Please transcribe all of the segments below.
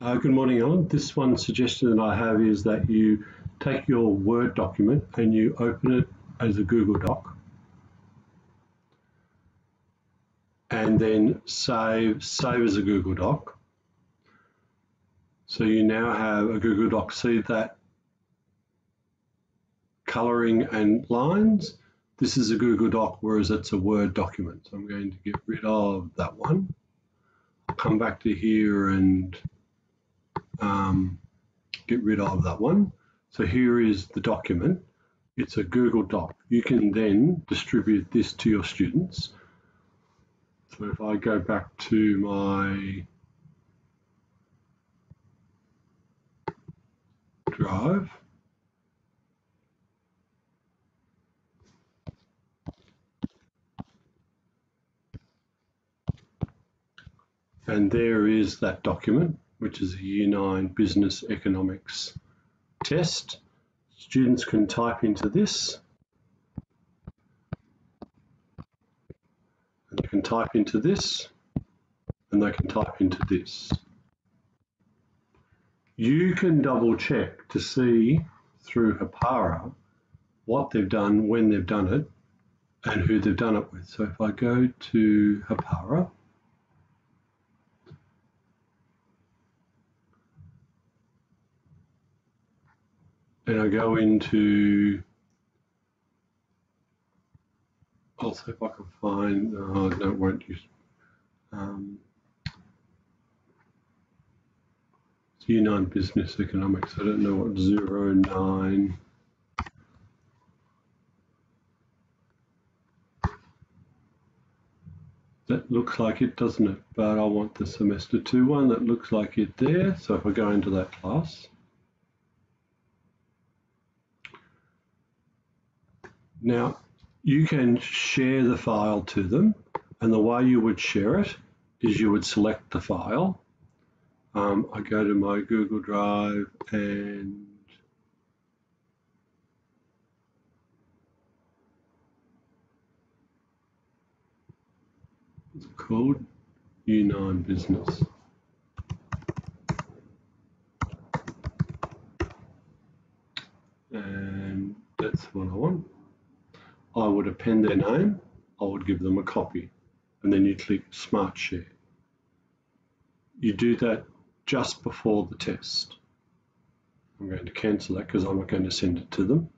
Good morning, Alan. This one suggestion that I have is that you take your Word document and you open it as a Google Doc and then save as a Google Doc. So you now have a Google Doc. See that colouring and lines? This is a Google Doc, whereas it's a Word document. So I'm going to get rid of that one. I'll come back to here and get rid of that one. So here is the document. It's a Google Doc. You can then distribute this to your students. So if I go back to my Drive, and there is that document, which is a Year 9 Business Economics test. Students can type into this, and they can type into this, and they can type into this. You can double check to see through Hapara what they've done, when they've done it, and who they've done it with. So if I go to Hapara, and I go into, I'll see if I can find, no, it won't use, Year 9 Business Economics. I don't know what 09. That looks like it, doesn't it? But I want the semester 2 one that looks like it there. So if I go into that class, now you can share the file to them, and the way you would share it is you would select the file. I go to my Google Drive and it's called Year 9 Business. And that's what I want. I would append their name, I would give them a copy, and then you click Smart Share. You do that just before the test. I'm going to cancel that because I'm not going to send it to them.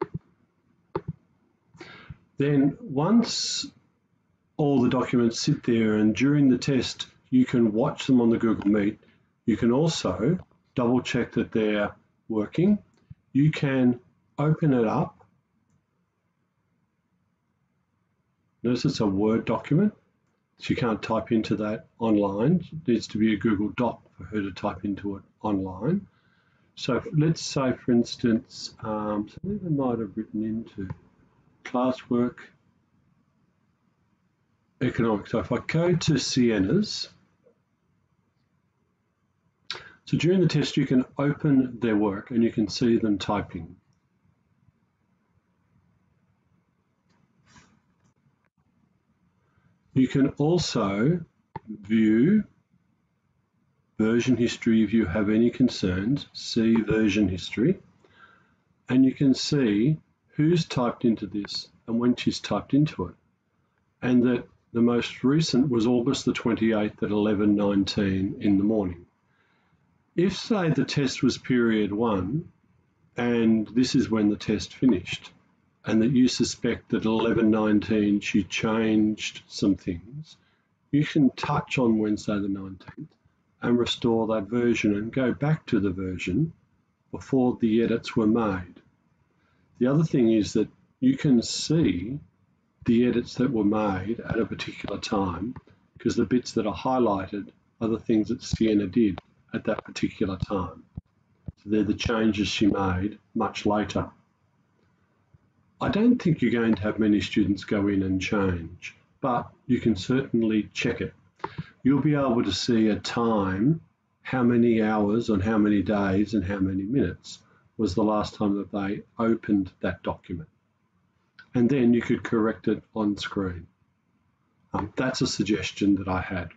Then once all the documents sit there and during the test you can watch them on the Google Meet, you can also double check that they're working. You can open it up. Notice it's a Word document, so you can't type into that online. It needs to be a Google Doc for her to type into it online. So let's say, for instance, something I might have written into classwork economics. So if I go to Sienna's, so during the test you can open their work and you can see them typing. You can also view version history if you have any concerns, see version history, and you can see who's typed into this and when she's typed into it. And that the most recent was August the 28th at 11:19 in the morning. If, say, the test was period 1 and this is when the test finished, and that you suspect that at 11:19 she changed some things, you can touch on Wednesday the 19th and restore that version and go back to the version before the edits were made. The other thing is that you can see the edits that were made at a particular time because the bits that are highlighted are the things that Sienna did at that particular time. So they're the changes she made much later. I don't think you're going to have many students go in and change, but you can certainly check it. You'll be able to see a time, how many hours on how many days and how many minutes was the last time that they opened that document. And then you could correct it on screen. That's a suggestion that I had.